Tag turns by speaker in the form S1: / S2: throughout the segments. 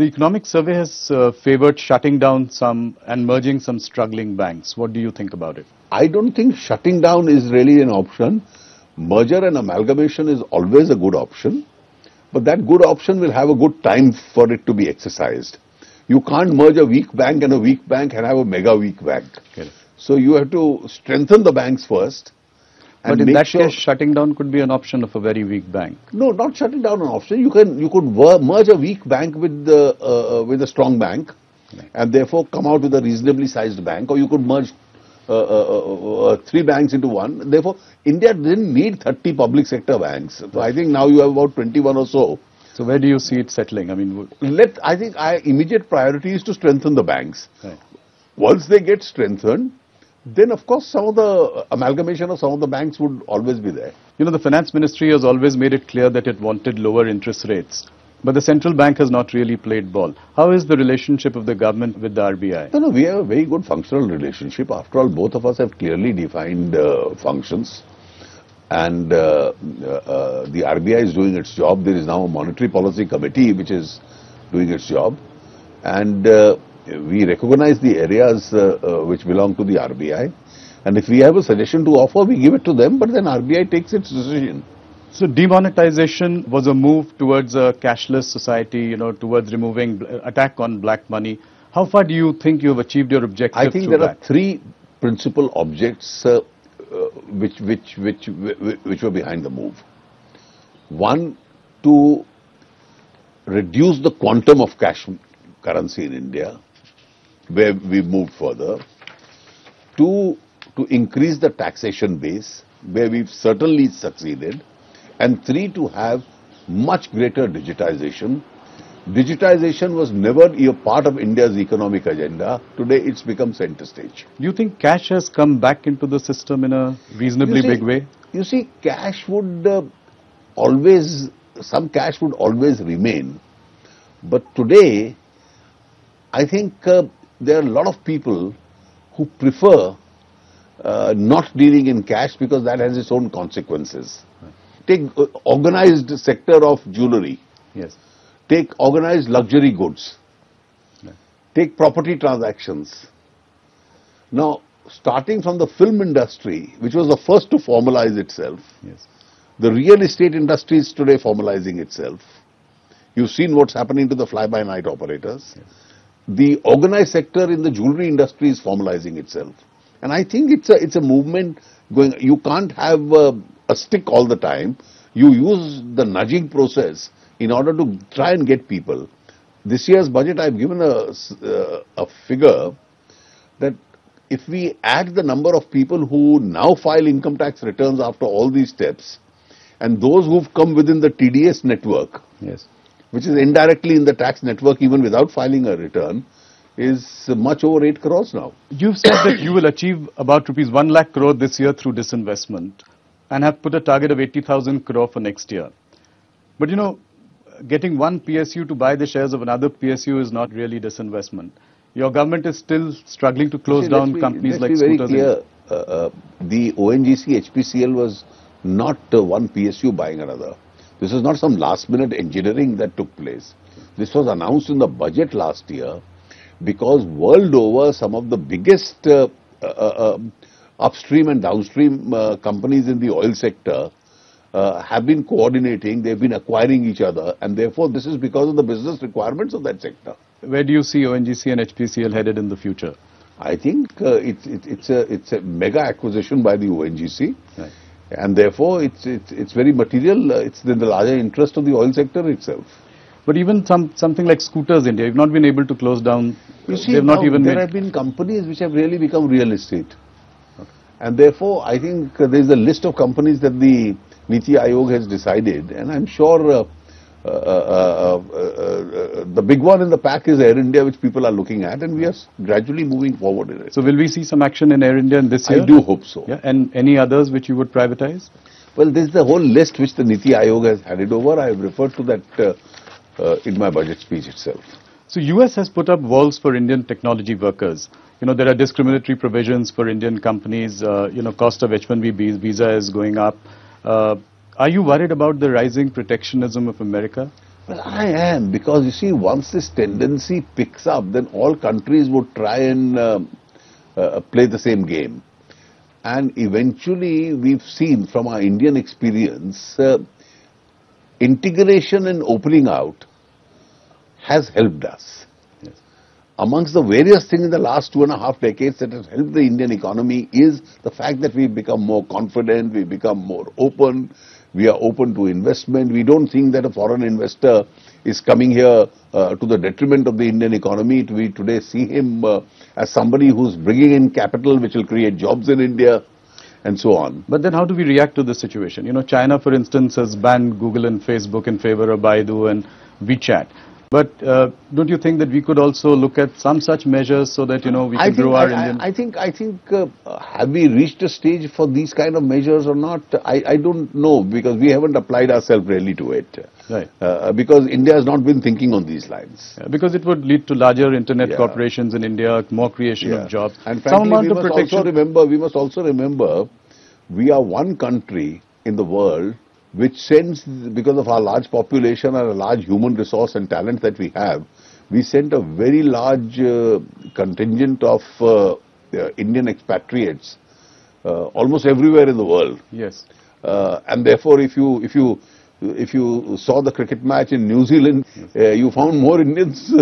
S1: The economic survey has favored shutting down some and merging some struggling banks. What do you think about it?
S2: I don't think shutting down is really an option. Merger and amalgamation is always a good option, but that good option will have a good time for it to be exercised. You can't merge a weak bank and have a mega weak bank.
S1: Okay.
S2: So you have to strengthen the banks first.
S1: But in that case, shutting down could be an option of a very weak bank.
S2: No, not shutting down an option. You could merge a weak bank with a strong bank, and therefore come out with a reasonably sized bank. Or you could merge 3 banks into one. Therefore, India didn't need 30 public sector banks. So I think now you have about 21 or so.
S1: So where do you see it settling? I mean,
S2: I think our immediate priority is to strengthen the banks.
S1: Right.
S2: Once they get strengthened, then of course some of the amalgamation of some of the banks would always be there.
S1: You know, the finance ministry has always made it clear that it wanted lower interest rates. But the central bank has not really played ball. How is the relationship of the government with the RBI?
S2: No, we have a very good functional relationship. After all, both of us have clearly defined functions. And the RBI is doing its job. There is now a monetary policy committee which is doing its job. And we recognize the areas which belong to the RBI. And if we have a suggestion to offer, we give it to them, but then RBI takes its decision.
S1: So demonetization was a move towards a cashless society, you know, towards removing attack on black money. How far do you think you have achieved your objective?
S2: I think there are 3 principal objects which were behind the move. One, to reduce the quantum of cash currency in India, where we moved further. 2, to increase the taxation base, where we've certainly succeeded. And 3, to have much greater digitization. Digitization was never a part of India's economic agenda. Today it's become center stage.
S1: Do you think cash has come back into the system in a reasonably big way?
S2: You see, cash would always, some cash would always remain. But today, I think there are a lot of people who prefer not dealing in cash because that has its own consequences. Right. Take organized sector of jewelry.
S1: Yes.
S2: Take organized luxury goods.
S1: Right.
S2: Take property transactions. Now, starting from the film industry, which was the first to formalize itself,
S1: yes,
S2: the real estate industry is today formalizing itself. You've seen what's happening to the fly-by-night operators.
S1: yes.
S2: The organized sector in the jewelry industry is formalizing itself. And I think it's a movement going. You can't have a stick all the time. You use the nudging process in order to try and get people. This year's budget, I've given a figure that if we add the number of people who now file income tax returns after all these steps, and those who've come within the TDS network,
S1: yes,
S2: which is indirectly in the tax network even without filing a return, is much over 8 crores now.
S1: You've said that you will achieve about rupees 1 lakh crore this year through disinvestment and have put a target of 80,000 crore for next year. But you know, getting one PSU to buy the shares of another PSU is not really disinvestment. Your government is still struggling to close down companies like Scooters.
S2: Let's be very clear. The ONGC HPCL was not one PSU buying another. This is not some last minute engineering that took place. This was announced in the budget last year because world over some of the biggest upstream and downstream companies in the oil sector have been coordinating, they've been acquiring each other, and therefore this is because of the business requirements of that sector.
S1: Where do you see ONGC and HPCL headed in the future?
S2: I think it's a mega acquisition by the ONGC.
S1: Right.
S2: And therefore, it's very material. It's in the larger interest of the oil sector itself.
S1: But even something like Scooters India, you've not been able to close down.
S2: You see, there have been companies which have really become real estate. Okay. And therefore, I think there's a list of companies that the Niti Aayog has decided, and I'm sure the big one in the pack is Air India, which people are looking at, and we are gradually moving forward in it.
S1: So will we see some action in Air India in this year?
S2: I do hope so.
S1: Yeah, and any others which you would privatize?
S2: Well, this is the whole list which the Niti Aayog has handed over. I have referred to that in my budget speech itself.
S1: So US has put up walls for Indian technology workers. You know, there are discriminatory provisions for Indian companies. You know, cost of H-1B visa is going up. Are you worried about the rising protectionism of America?
S2: Well, I am, because you see, once this tendency picks up, then all countries would try and play the same game. And eventually, we've seen from our Indian experience, integration and opening out has helped us.
S1: Yes.
S2: Amongst the various things in the last 2.5 decades that has helped the Indian economy is the fact that we've become more confident, we've become more open, we are open to investment. We don't think that a foreign investor is coming here to the detriment of the Indian economy. We today see him as somebody who's bringing in capital which will create jobs in India and so on.
S1: But then how do we react to this situation? You know, China, for instance, has banned Google and Facebook in favor of Baidu and WeChat. But don't you think that we could also look at some such measures so that, you know, we can grow our Indian...
S2: I think, have we reached a stage for these kind of measures or not? I don't know, because we haven't applied ourselves really to it.
S1: Right.
S2: Because India has not been thinking on these lines.
S1: Yeah, because it would lead to larger internet corporations in India, more creation of jobs.
S2: And frankly, we must also remember, we are one country in the world which sends, because of our large population and a large human resource and talent that we have, we sent a very large contingent of Indian expatriates almost everywhere in the world.
S1: Yes.
S2: And therefore, if you saw the cricket match in New Zealand, you found more Indians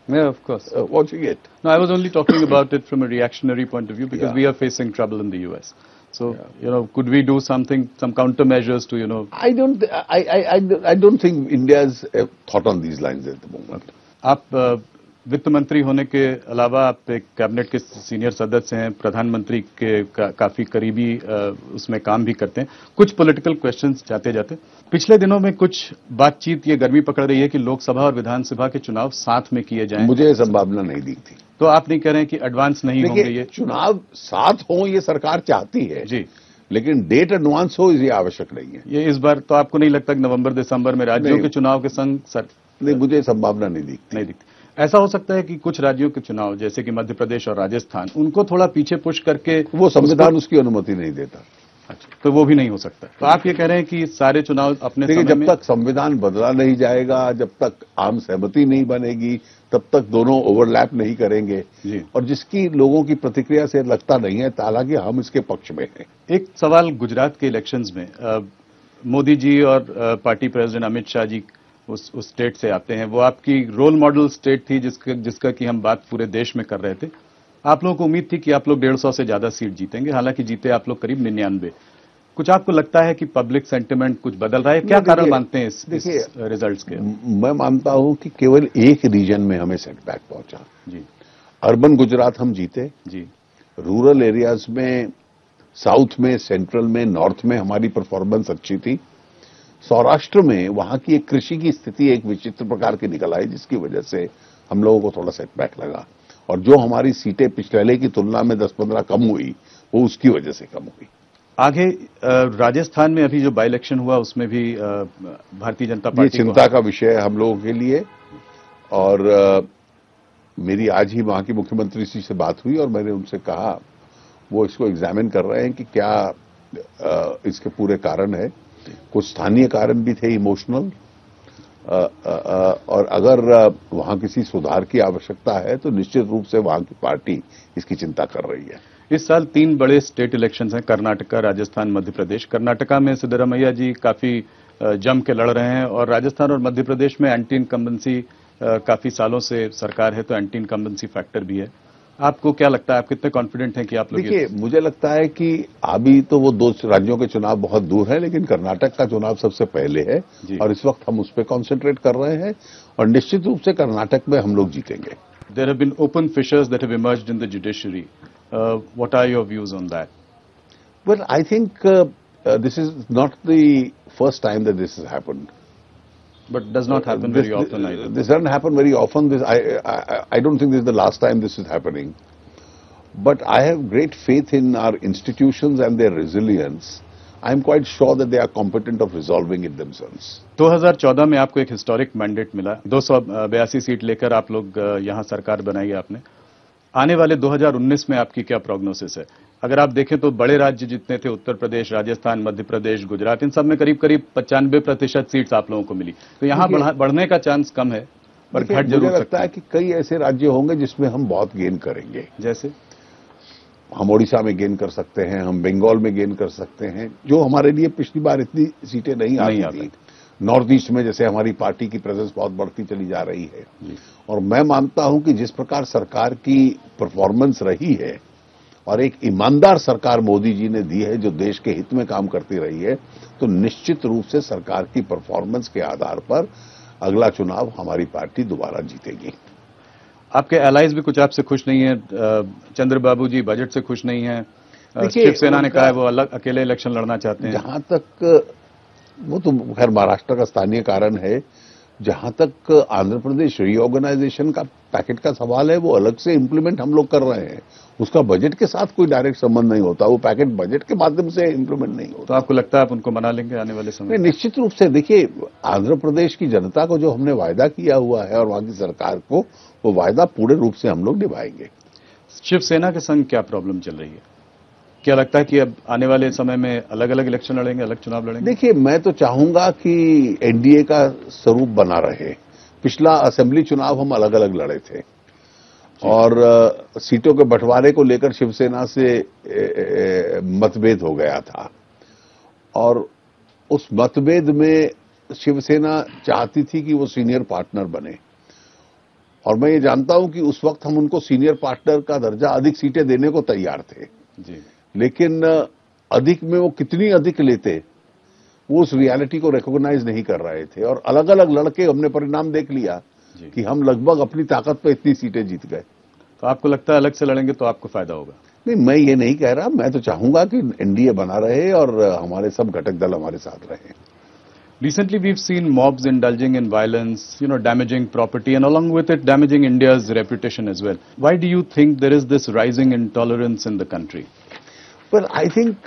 S1: yeah, of course.
S2: Watching it.
S1: No, I was only talking about it from a reactionary point of view, because we are facing trouble in the US. So, you know, could we do something, some countermeasures to, you know...
S2: I don't think India's thought on these lines at the moment.
S1: आप वित्त मंत्री होने के अलावा आप एक cabinet के senior सदस्य हैं, प्रधानमंत्री के काफी करीबी उसमें काम भी करते हैं. कुछ पॉलिटिकल क्वेश्चंस जाते जाते, पिछले दिनों में कुछ बातचीत ये गर्मी पकड़ रही है कि लोकसभा और विधानसभा के चुनाव साथ में किए जाएं.
S2: मुझे संभावना नहीं दिखती.
S1: तो आप नहीं कह रहे हैं कि एडवांस नहीं होंगे ये
S2: चुनाव साथ हो, ये सरकार चाहती है
S1: जी,
S2: लेकिन डेट एडवांस हो ये आवश्यक नहीं है.
S1: ये इस बार तो आपको नहीं लगता कि नवंबर दिसंबर में राज्यों के चुनाव के संग
S2: नहीं, मुझे संभावना नहीं दिखती.
S1: ऐसा हो सकता है कि कुछ राज्यों के चुनाव जैसे कि मध्य प्रदेश और राजस्थान, उनको थोड़ा पीछे पुश करके,
S2: वो संविधान उसकी अनुमति नहीं देता.
S1: अच्छा, तो वो भी नहीं हो सकता. तो आप ये कह रहे हैं कि सारे चुनाव अपने समय
S2: जब तक संविधान बदला नहीं जाएगा, जब तक आम सहमति नहीं बनेगी, तब तक दोनों ओवरलैप नहीं करेंगे
S1: जी.
S2: और जिसकी लोगों की प्रतिक्रिया से लगता नहीं है, हालांकि हम इसके पक्ष में हैं.
S1: एक सवाल गुजरात के इलेक्शंस में, मोदी जी और पार्टी प्रेसिडेंट अमित शाह जी उस स्टेट से आते हैं. वो आपकी रोल मॉडल स्टेट थी जिसका कि हम बात पूरे देश में कर रहे थे. आप लोगों को उम्मीद थी कि आप लोग 150 से ज्यादा सीट जीतेंगे, हालांकि जीते आप लोग करीब 99. कुछ आपको लगता है कि पब्लिक सेंटिमेंट कुछ बदल रहा है? क्या कारण मानते हैं इस रिजल्ट्स के?
S2: मैं मानता हूं कि केवल एक रीजन में हमें सेटबैक पहुंचा
S1: जी.
S2: अर्बन गुजरात हम जीते
S1: जी.
S2: रूरल एरियाज में, साउथ में, सेंट्रल में, नॉर्थ में हमारी परफॉर्मेंस अच्छी थी. सौराष्ट्र में वहां की एक कृषि की स्थिति एक विचित्र प्रकार की निकल आई, जिसकी वजह से हम लोगों को थोड़ा सेटबैक लगा. और जो हमारी सीटें पिछले की तुलना में 10-15 कम हुई, वो उसकी वजह से कम हुई.
S1: आगे राजस्थान में अभी जो बाई इलेक्शन हुआ, उसमें भी भारतीय जनता पार्टी
S2: चिंता का विषय है हम लोगों के लिए. और मेरी आज ही वहां की मुख्यमंत्री जी से बात हुई और मैंने उनसे कहा, वो इसको एग्जामिन कर रहे हैं कि क्या इसके पूरे कारण है. कुछ स्थानीय कारण भी थे, इमोशनल, और अगर वहां किसी सुधार की आवश्यकता है तो निश्चित रूप से वहां की पार्टी इसकी चिंता कर रही है.
S1: इस साल 3 बड़े स्टेट इलेक्शंस हैं, कर्नाटका, राजस्थान, मध्य प्रदेश. कर्नाटका में सिद्धरामैया जी काफी जम के लड़ रहे हैं और राजस्थान और मध्य प्रदेश में एंटी इनकम्बेंसी काफी सालों से सरकार है, तो एंटी इनकम्बेंसी फैक्टर भी है. आपको क्या लगता है, आप कितने कॉन्फिडेंट हैं कि आप लोग?
S2: देखिए, मुझे लगता है कि अभी तो वो 2 राज्यों के चुनाव बहुत दूर है, लेकिन कर्नाटक का चुनाव सबसे पहले है और इस वक्त हम उस पर कॉन्सेंट्रेट कर रहे हैं और निश्चित रूप से कर्नाटक में हम लोग जीतेंगे.
S1: There have been open fissures that have emerged in the judiciary. What are your views on that?
S2: Well, I think this is not the first time that this has happened.
S1: But does not happen very often either.
S2: This doesn't happen very often. I don't think this is the last time this is happening. But I have great faith in our institutions and their resilience. I am quite sure that they are competent of resolving it themselves.
S1: 2014 में आपको एक historic mandate मिला, 282 seat लेकर आप लोग यहाँ सरकार बनाई आपने. आने वाले 2019 में आपकी क्या प्रोग्नोसिस है? अगर आप देखें तो बड़े राज्य जितने थे, उत्तर प्रदेश, राजस्थान, मध्य प्रदेश, गुजरात, इन सब में करीब करीब 95% सीट्स आप लोगों को मिली। तो यहाँ बढ़ने का चांस कम है, पर घट जरूर
S2: मुझे लगता
S1: सकता
S2: है कि कई ऐसे राज्य होंगे जिसमें हम बहुत गेन करेंगे।
S1: जैसे
S2: हम ओडिशा में गेन कर सकते हैं, हम बंगाल में गेन कर सकते हैं, जो हमारे लिए पिछली बार इतनी सीटें नहीं आती थी। नॉर्थ ईस्ट में जैसे हमारी पार्टी की प्रेजेंस बहुत बढ़ती चली जा रही है। और मैं मानता हूं कि जिस प्रकार सरकार की परफॉर्मेंस रही है और एक ईमानदार सरकार मोदी जी ने दी है जो देश के हित में काम करती रही है, तो निश्चित रूप से सरकार की परफॉर्मेंस के आधार पर अगला चुनाव हमारी पार्टी दोबारा जीतेगी।
S1: आपके एलाइज भी कुछ आपसे खुश नहीं है। चंद्रबाबू जी बजट से खुश नहीं है। शिवसेना ने कहा है वो अलग अकेले इलेक्शन लड़ना चाहते हैं।
S2: जहां तक वो तो खैर महाराष्ट्र का स्थानीय कारण है, जहां तक आंध्र प्रदेश रीऑर्गेनाइजेशन का पैकेट का सवाल है, वो अलग से इंप्लीमेंट हम लोग कर रहे हैं। उसका बजट के साथ कोई डायरेक्ट संबंध नहीं होता, वो पैकेट बजट के माध्यम से इंप्लीमेंट नहीं होता।
S1: तो आपको लगता है आप उनको मना लेंगे आने वाले समय में?
S2: निश्चित रूप से। देखिए, आंध्र प्रदेश की जनता को जो हमने वायदा किया हुआ है और वहां की सरकार को, वो वायदा पूरे रूप से हम लोग निभाएंगे।
S1: शिवसेना के संग क्या प्रॉब्लम चल रही है? क्या लगता है कि अब आने वाले समय में अलग अलग इलेक्शन लड़ेंगे, अलग चुनाव लड़ेंगे?
S2: देखिए, मैं तो चाहूंगा कि एनडीए का स्वरूप बना रहे। पिछला असेंबली चुनाव हम अलग अलग लड़े थे और सीटों के बंटवारे को लेकर शिवसेना से मतभेद हो गया था और उस मतभेद में शिवसेना चाहती थी कि वो सीनियर पार्टनर बने और मैं ये जानता हूं कि उस वक्त हम उनको सीनियर पार्टनर का दर्जा, अधिक सीटें देने को तैयार थे
S1: जी।
S2: लेकिन अधिक में वो कितनी अधिक लेते, वो उस रियलिटी को रिकॉग्नाइज नहीं कर रहे थे और अलग अलग लड़के हमने परिणाम देख लिया कि हम लगभग अपनी ताकत पे इतनी सीटें जीत गए।
S1: तो आपको लगता है अलग से लड़ेंगे तो आपको फायदा होगा?
S2: नहीं, मैं ये नहीं कह रहा। मैं तो चाहूंगा कि एनडीए बना रहे और हमारे सब घटक दल हमारे साथ रहे।
S1: Recently, we've seen mobs indulging in violence, damaging property, and along with it, damaging India's reputation as well. Why do you think there is this rising intolerance in the country?
S2: Well, I think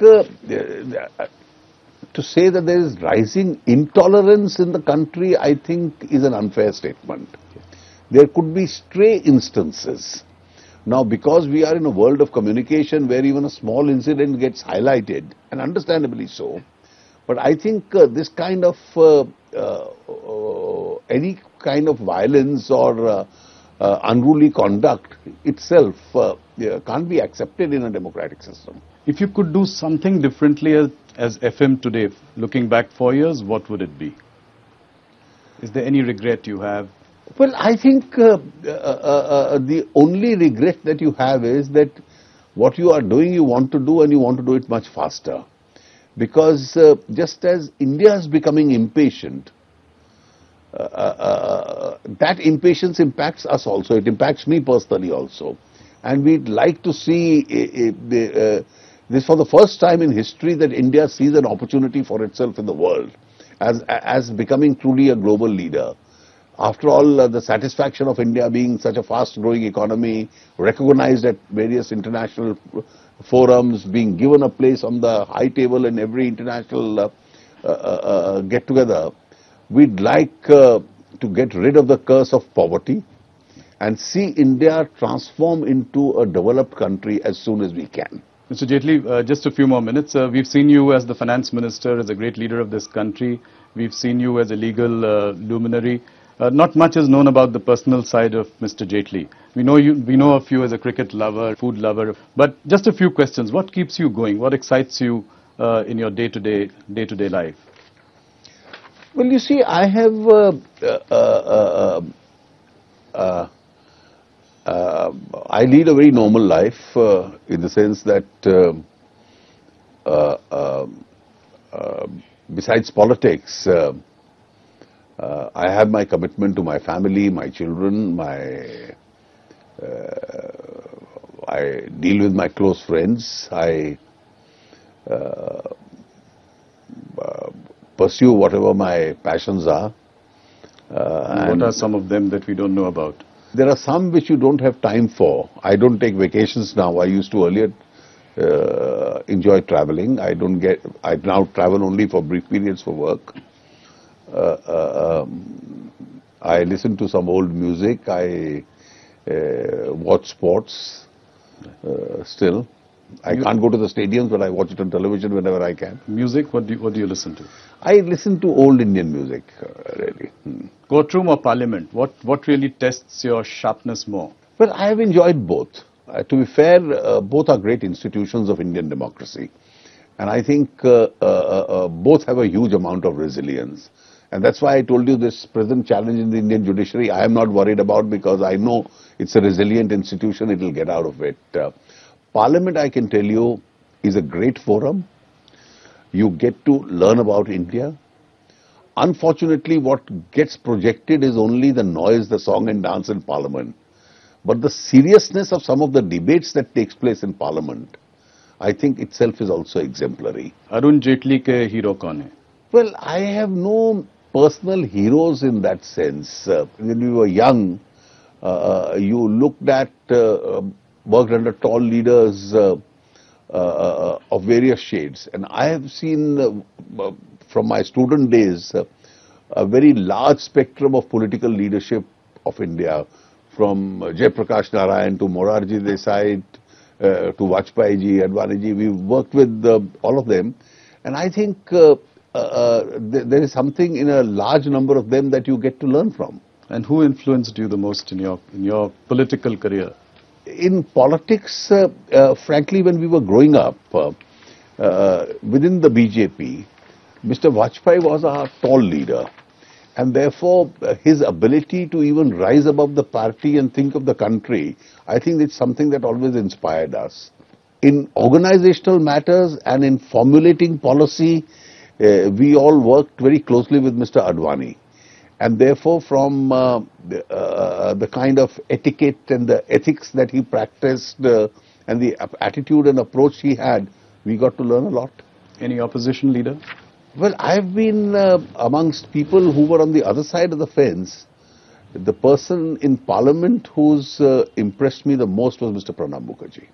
S2: to say that there is rising intolerance in the country, I think is an unfair statement. There could be stray instances. Now, because we are in a world of communication where even a small incident gets highlighted, and understandably so, but I think this kind of any kind of violence or unruly conduct itself can't be accepted in a democratic system.
S1: If you could do something differently as FM today, looking back 4 years, what would it be? Is there any regret you have?
S2: Well, I think the only regret that you have is that what you are doing, you want to do and you want to do it much faster. Because just as India is becoming impatient, that impatience impacts us also. It impacts me personally also. And we'd like to see this for the first time in history that India sees an opportunity for itself in the world as becoming truly a global leader. After all, the satisfaction of India being such a fast-growing economy, recognized at various international forums, being given a place on the high table in every international get-together, we'd like to get rid of the curse of poverty and see India transform into a developed country as soon as we can.
S1: Mr. Jaitley, just a few more minutes. We've seen you as the finance minister, as a great leader of this country. We've seen you as a legal luminary. Not much is known about the personal side of Mr. Jaitley. We know of you as a cricket lover, food lover, but just a few questions. What keeps you going? What excites you in your day-to-day life?
S2: Well, you see, I have I lead a very normal life in the sense that besides politics, I have my commitment to my family, my children, I deal with my close friends, I pursue whatever my passions are.
S1: What are some of them that we don't know about?
S2: There are some which you don't have time for. I don't take vacations now. I used to earlier enjoy traveling. I now travel only for brief periods for work. I listen to some old music. I watch sports still. I can't go to the stadiums, but I watch it on television whenever I can.
S1: Music, what do you listen to?
S2: I listen to old Indian music, really.
S1: Courtroom or parliament? What really tests your sharpness more?
S2: Well, I have enjoyed both. To be fair, both are great institutions of Indian democracy. And I think both have a huge amount of resilience. And that's why I told you this present challenge in the Indian judiciary, I am not worried about, because I know it's a resilient institution, it will get out of it. Parliament, I can tell you, is a great forum. You get to learn about India. Unfortunately, what gets projected is only the noise, the song and dance in Parliament. But the seriousness of some of the debates that takes place in Parliament, I think itself is also exemplary.
S1: Arun Jaitley ke hero kaun hai?
S2: Well, I have no personal heroes in that sense. When we were young, you looked at, worked under tall leaders of various shades. And I have seen from my student days a very large spectrum of political leadership of India, from Jayaprakash Narayan to Morarji Desai to Vajpayee ji, Advani ji. We worked with all of them. And I think there is something in a large number of them that you get to learn from.
S1: And who influenced you the most in your political career?
S2: In politics, frankly, when we were growing up, within the BJP, Mr. Vajpayee was our tall leader. And therefore, his ability to even rise above the party and think of the country, I think it's something that always inspired us. In organizational matters and in formulating policy, we all worked very closely with Mr. Advani. And therefore, from the kind of etiquette and the ethics that he practiced and the attitude and approach he had, we got to learn a lot.
S1: Any opposition leader?
S2: Well, I've been amongst people who were on the other side of the fence. The person in Parliament who's impressed me the most was Mr. Pranab Mukherjee.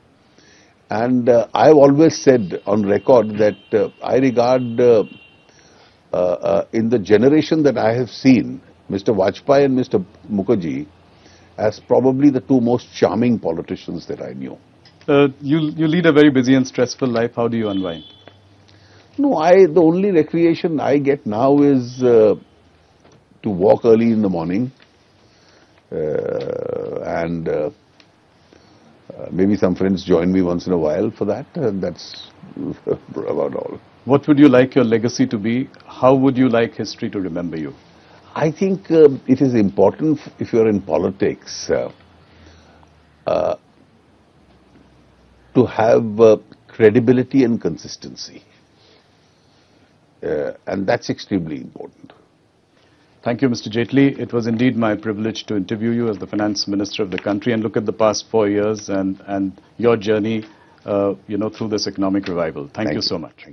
S2: And I've always said on record that I regard in the generation that I have seen, Mr. Vajpayee and Mr. Mukherjee as probably the two most charming politicians that I knew.
S1: You lead a very busy and stressful life. How do you unwind?
S2: No, the only recreation I get now is to walk early in the morning and maybe some friends join me once in a while for that. That's about all.
S1: What would you like your legacy to be? How would you like history to remember you?
S2: I think it is important if you're in politics to have credibility and consistency. And that's extremely important.
S1: Thank you, Mr. Jaitley. It was indeed my privilege to interview you as the Finance Minister of the country and look at the past 4 years and your journey, through this economic revival. Thank you so much.